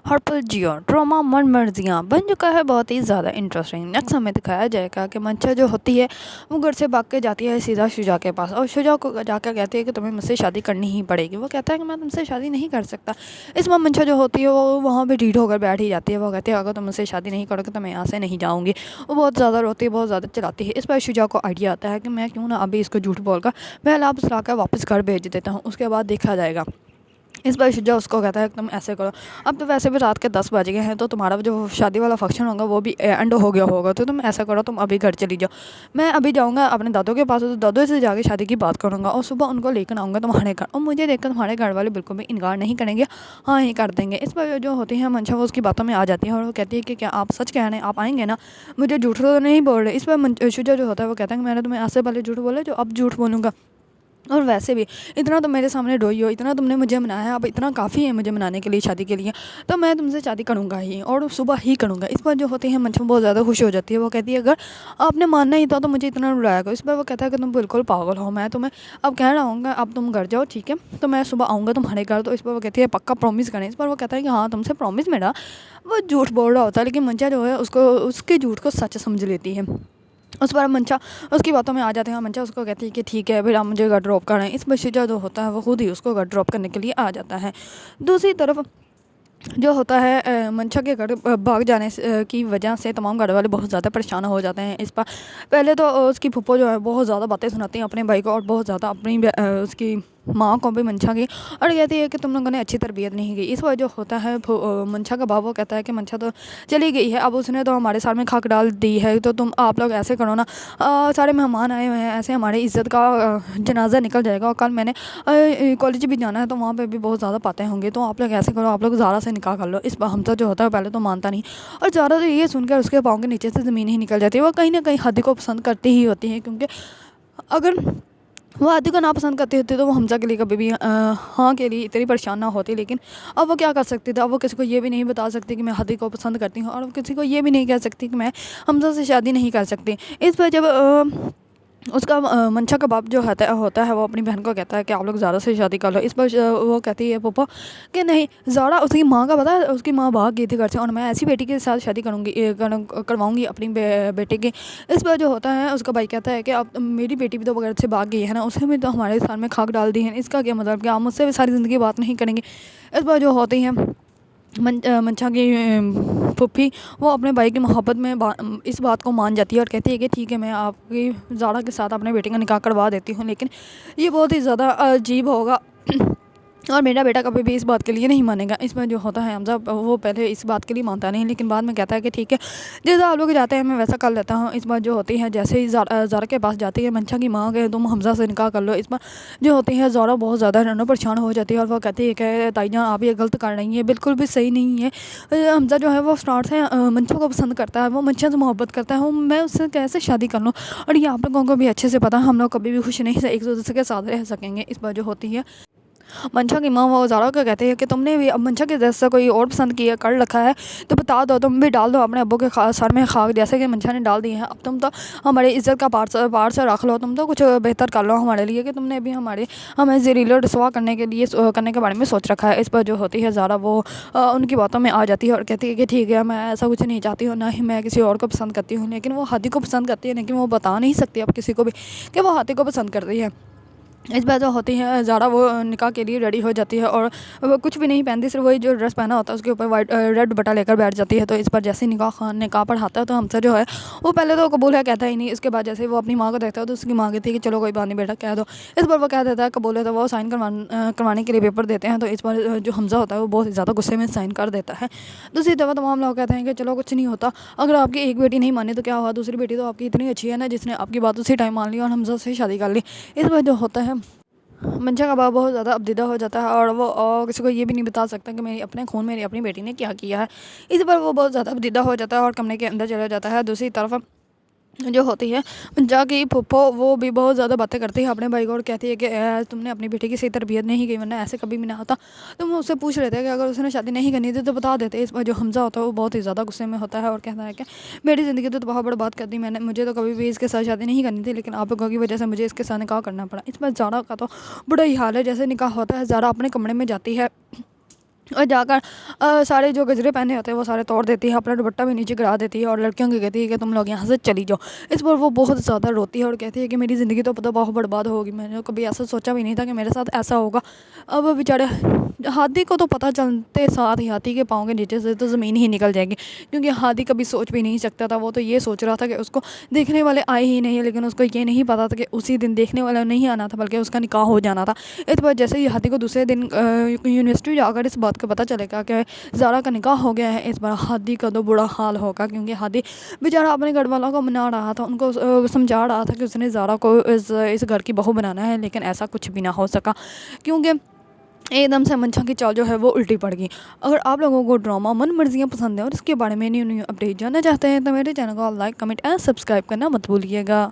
ہر پل Jio drama من مرضیاں بن چکا ہے بہت ہی زیادہ انٹرسٹنگ۔ نیکسٹ ہمیں دکھایا جائے گا کہ منشا جو ہوتی ہے وہ گھر سے بھاگ کے جاتی ہے سیدھا شجاع کے پاس، اور شجاع کو جا کے کہتی ہے کہ تمہیں مجھ سے شادی کرنی ہی پڑے گی۔ وہ کہتا ہے کہ میں تم سے شادی نہیں کر سکتا۔ اس میں منشا جو ہوتی ہے وہ وہاں پہ ڈھیٹ ہو کر بیٹھ ہی جاتی ہے۔ وہ کہتی ہے اگر تم مجھ سے شادی نہیں کرو گے تو میں یہاں سے نہیں جاؤں گی۔ وہ بہت زیادہ روتی ہے، بہت زیادہ چلاتی ہے۔ اس پر شجاع کو آئیڈیا آتا ہے کہ میں کیوں نہ ابھی اس کو جھوٹ بول کر پہلے آپ لا کر واپس گھر بھیج دیتا ہوں، اس کے بعد دیکھا جائے گا۔ اس پر شجاع اس کو کہتا ہے کہ تم ایسے کرو، اب تو ویسے بھی رات کے 10 بج گئے ہیں تو تمہارا جو شادی والا فنکشن ہوگا وہ بھی اینڈ ہو گیا ہوگا، تو تم ایسا کرو تم ابھی گھر چلی جاؤ، میں ابھی جاؤں گا اپنے دادوں کے پاس، تو دادوں سے جا کے شادی کی بات کروں گا اور صبح ان کو لے کر آؤں گا تمہارے گھر، اور مجھے دیکھ کر تمہارے گھر والے بالکل بھی انکار نہیں کریں گے، ہاں ہی کر دیں گے۔ اس پر جو ہوتی ہے منشا وہ اس کی باتوں میں آ جاتی ہے اور وہ کہتی ہے کہ کیا آپ سچ کہہ رہے ہیں، آپ آئیں گے نا، مجھے جھوٹ تو نہیں بول رہے۔ اس پر شجاع جو ہوتا ہے وہ کہتا ہے کہ میں نے تمہیں آج سے پہلے جھوٹ بولا جو اب جھوٹ بولوں گا، اور ویسے بھی اتنا تم میرے سامنے روئی ہو، اتنا تم نے مجھے منایا ہے، اب اتنا کافی ہے مجھے منانے کے لیے شادی کے لیے، تو میں تم سے شادی کروں گا ہی اور صبح ہی کروں گا۔ اس پر جو ہوتی ہے منشا بہت زیادہ خوش ہو جاتی ہے۔ وہ کہتی ہے اگر آپ نے ماننا ہی تھا تو مجھے اتنا رلایا کرو۔ اس پر وہ کہتا ہے کہ تم بالکل پاگل ہو، میں تمہیں اب کہہ رہا ہوں گا اب تم گھر جاؤ، ٹھیک ہے، تو میں صبح آؤں گا تمہارے گھر۔ تو اس پر وہ کہتی ہے پکا پرومس کریں۔ اس پر وہ کہتا ہے کہ ہاں تم سے پرومس میرا، وہ جھوٹ بول رہا ہوتا ہے لیکن منشا جو ہے اس کے جھوٹ کو سچ سمجھ لیتی ہے۔ اس پر منشا اس کی باتوں میں آ جاتے ہیں اور منشا اس کو کہتی ہے کہ ٹھیک ہے پھر آپ مجھے گھر ڈراپ کریں۔ اس پر شجاع جو ہوتا ہے وہ خود ہی اس کو گھر ڈراپ کرنے کے لیے آ جاتا ہے۔ دوسری طرف جو ہوتا ہے منشا کے گھر بھاگ جانے کی وجہ سے تمام گھر والے بہت زیادہ پریشان ہو جاتے ہیں۔ اس پر پہلے تو اس کی پھپھو جو ہے بہت زیادہ باتیں سناتی ہیں اپنے بھائی کو، اور بہت زیادہ اپنی اس کی ماں کو بھی منشا کی، اور کہتی ہے کہ تم لوگوں نے اچھی تربیت نہیں کی۔ اس وجہ جو ہوتا ہے منشا کا باپ وہ کہتا ہے کہ منشا تو چلی گئی ہے، اب اس نے تو ہمارے سال میں خاک ڈال دی ہے، تو تم آپ لوگ ایسے کرو نا، سارے مہمان آئے ہوئے ہیں، ایسے ہماری عزت کا جنازہ نکل جائے گا، اور کل میں نے کالج بھی جانا ہے تو وہاں پہ بھی بہت زیادہ باتیں ہوں گی، تو آپ لوگ ایسے کرو آپ لوگ زارا سے نکاح کر لو۔ اس پر حمزہ جو ہوتا ہے پہلے تو مانتا نہیں، اور زارا تو یہ سن کر اس کے پاؤں کے نیچے سے زمین ہی نکل جاتی ہے۔ وہ کہیں نہ کہیں ہادی کو پسند کرتی ہی ہوتی ہے، کیونکہ اگر وہ ہادی کو ناپسند کرتی ہوتی تو وہ حمزہ کے لیے کبھی بھی ہاں کے لیے اتنی پریشان نہ ہوتی، لیکن اب وہ کیا کر سکتی تھی، اب وہ کسی کو یہ بھی نہیں بتا سکتی کہ میں ہادی کو پسند کرتی ہوں، اور کسی کو یہ بھی نہیں کہہ سکتی کہ میں حمزہ سے شادی نہیں کر سکتی۔ اس پر جب اس کا منشا کا باپ جو ہوتا ہے وہ اپنی بہن کو کہتا ہے کہ آپ لوگ زارا سے شادی کر لو۔ اس پر وہ کہتی ہے پپا کہ نہیں، زارا اس کی ماں کا پتا ہے، اس کی ماں بھاگ گئی تھی گھر سے، اور میں ایسی بیٹی کے ساتھ شادی کرواؤں گی اپنی بیٹے کی۔ اس پر جو ہوتا ہے اس کا بھائی کہتا ہے کہ اب میری بیٹی بھی تو گھر سے بھاگ گئی ہے نا، اسے بھی تو ہمارے سال میں خاک ڈال دی ہے، اس کا کیا مطلب کہ آپ مجھ سے بھی ساری زندگی بات نہیں کریں گے۔ اس پر جو ہوتی ہیں منشا کی پھوپھی وہ اپنے بھائی کی محبت میں اس بات کو مان جاتی ہے اور کہتی ہے کہ ٹھیک ہے میں آپ کی زارا کے ساتھ اپنے بیٹے کا نکاح کروا دیتی ہوں، لیکن یہ بہت ہی زیادہ عجیب ہوگا اور میرا بیٹا کبھی بھی اس بات کے لیے نہیں مانے گا۔ اس میں جو ہوتا ہے حمزہ وہ پہلے اس بات کے لیے مانتا نہیں، لیکن بعد میں کہتا ہے کہ ٹھیک ہے جیسا آپ لوگ جاتے ہیں میں ویسا کر لیتا ہوں۔ اس بات جو ہوتی ہے جیسے ہی زارا کے پاس جاتی ہے منشا کی ماں کہ تم حمزہ سے نکاح کر لو، اس پر جو ہوتی ہے زارا بہت زیادہ پریشان ہو جاتی ہے اور وہ کہتی ہے کہ تائی جان آپ یہ غلط کر رہی ہیں، بالکل بھی صحیح نہیں ہے۔ حمزہ جو ہے وہ اسٹارٹ سے منشا کو پسند کرتا ہے، وہ منشا سے محبت کرتا ہے، میں اس سے کیسے شادی کر لوں، اور یہ آپ لوگوں کو بھی اچھے سے پتا ہے ہم لوگ کبھی بھی خوش نہیں ایک دوسرے کے ساتھ رہ سکیں گے۔ اس پر جو ہوتی ہے منشا کی ماں وہ زارا کو کہتے ہیں کہ تم نے بھی اب منشا کے جیسا کوئی اور پسند کیا کر رکھا ہے تو بتا دو، تم بھی ڈال دو اپنے ابو کے سر میں خاک جیسے کہ منشا نے ڈال دی ہے، اب تم تو ہماری عزت کا پارٹ سے رکھ لو، تم تو کچھ بہتر کر لو ہمارے لیے، کہ تم نے بھی ہمیں ذلیل و رسوا کرنے کے بارے میں سوچ رکھا ہے۔ اس پر جو ہوتی ہے زارا وہ ان کی باتوں میں آ جاتی ہے اور کہتی ہے کہ ٹھیک ہے میں ایسا کچھ نہیں چاہتی ہوں، نہ ہی میں کسی اور کو پسند کرتی ہوں، لیکن وہ ہادی کو پسند کرتی ہے، لیکن وہ بتا نہیں سکتی اب کسی کو بھی کہ وہ ہادی کو پسند کرتی ہے۔ اس بات جو ہوتی ہے زارا وہ نکاح کے لیے ریڈی ہو جاتی ہے اور وہ کچھ بھی نہیں پہنتی، صرف وہی جو ڈریس پہنا ہوتا ہے اس کے اوپر ریڈ دوپٹہ لے کر بیٹھ جاتی ہے۔ تو اس پر جیسے نکاح پڑھاتا ہے تو حمزہ جو ہے وہ پہلے تو قبول ہے کہتا ہی نہیں، اس کے بعد جیسے وہ اپنی ماں کو دیکھتا ہے تو اس کی ماں کہتی ہے کہ چلو کوئی بات نہیں بیٹا کہہ دو، اس پر وہ کہہ دیتا ہے قبول ہے، تو وہ سائن کروانے کے لیے پیپر دیتے ہیں، تو اس پر جو حمزہ ہوتا ہے وہ بہت زیادہ غصے میں سائن کر دیتا ہے۔ دوسری طرف تمام لوگ کہتے ہیں کہ چلو کچھ نہیں ہوتا، اگر آپ کی ایک بیٹی نہیں مانی تو کیا ہوا، دوسری بیٹی تو آپ کی اتنی اچھی ہے نا جس نے آپ کی بات اسی ٹائم مان لی اور حمزہ سے شادی کر لی۔ اس پر جو ہوتا ہے منشا کا باپ بہت زیادہ ابدیدہ ہو جاتا ہے اور وہ کسی کو یہ بھی نہیں بتا سکتا کہ میری اپنی بیٹی نے کیا ہے۔ اس پر وہ بہت زیادہ ابدیدہ ہو جاتا ہے اور کمرے کے اندر چلا جاتا ہے۔ دوسری طرف جو ہوتی ہے منشا کی پھپھو وہ بھی بہت زیادہ باتیں کرتی ہے اپنے بھائی کو اور کہتی ہے کہ تم نے اپنی بیٹی کی صحیح تربیت نہیں کی، ورنہ ایسے کبھی بھی نہ ہوتا، تم اس سے پوچھ رہے تھے کہ اگر اس نے شادی نہیں کرنی تھی تو بتا دیتے۔ اس پر جو حمزہ ہوتا ہے وہ بہت ہی زیادہ غصے میں ہوتا ہے اور کہتا ہے کہ میری زندگی تو بہت بڑی بات کر دی، مجھے تو کبھی بھی اس کے ساتھ شادی نہیں کرنی تھی، لیکن آپ لوگوں کی وجہ سے مجھے اس کے ساتھ نکاح کرنا پڑا۔ اس پر زارا کا تو بڑا ہی حال ہے، جیسے نکاح ہوتا ہے زارا اپنے کمرے میں جاتی ہے اور جا کر سارے جو گجرے پہنے ہوتے ہیں وہ سارے توڑ دیتی ہے، اپنا دوپٹہ بھی نیچے گرا دیتی ہے اور لڑکیوں کو کہتی ہے کہ تم لوگ یہاں سے چلی جاؤ۔ اس پر وہ بہت زیادہ روتی ہے اور کہتی ہے کہ میری زندگی تو بہت برباد ہوگی، میں نے کبھی ایسا سوچا بھی نہیں تھا کہ میرے ساتھ ایسا ہوگا۔ اب بیچارے ہاتھی کو تو پتہ چلتے ساتھ ہی ہاتھی کے پاؤں کے نیچے سے تو زمین ہی نکل جائے گی، کیونکہ ہاتھی کبھی سوچ بھی نہیں سکتا تھا۔ وہ تو یہ سوچ رہا تھا کہ اس کو دیکھنے والے آئے ہی نہیں، لیکن اس کو یہ نہیں پتا تھا کہ اسی دن دیکھنے والا نہیں آنا تھا بلکہ اس کا نکاح ہو جانا تھا۔ اس پر جیسے ہی ہاتھی کو دوسرے دن یونیورسٹی جا کر اس بات کا پتہ چلے گا کہ زارا کا نکاح ہو گیا ہے، اس بار ہادی کا تو برا حال ہوگا، کیونکہ ہادی بیچارہ اپنے گھر والوں کو منا رہا تھا، ان کو سمجھا رہا تھا کہ اس نے زارا کو اس گھر کی بہو بنانا ہے، لیکن ایسا کچھ بھی نہ ہو سکا، کیونکہ ایک دم سے منچا کی چال جو ہے وہ الٹی پڑ گئی۔ اگر آپ لوگوں کو ڈرامہ من مرضیاں پسند ہیں اور اس کے بارے میں نیو اپڈیٹ جاننا چاہتے ہیں تو میرے چینل کو لائک، کمنٹ اینڈ سبسکرائب کرنا مت بھولیے گا۔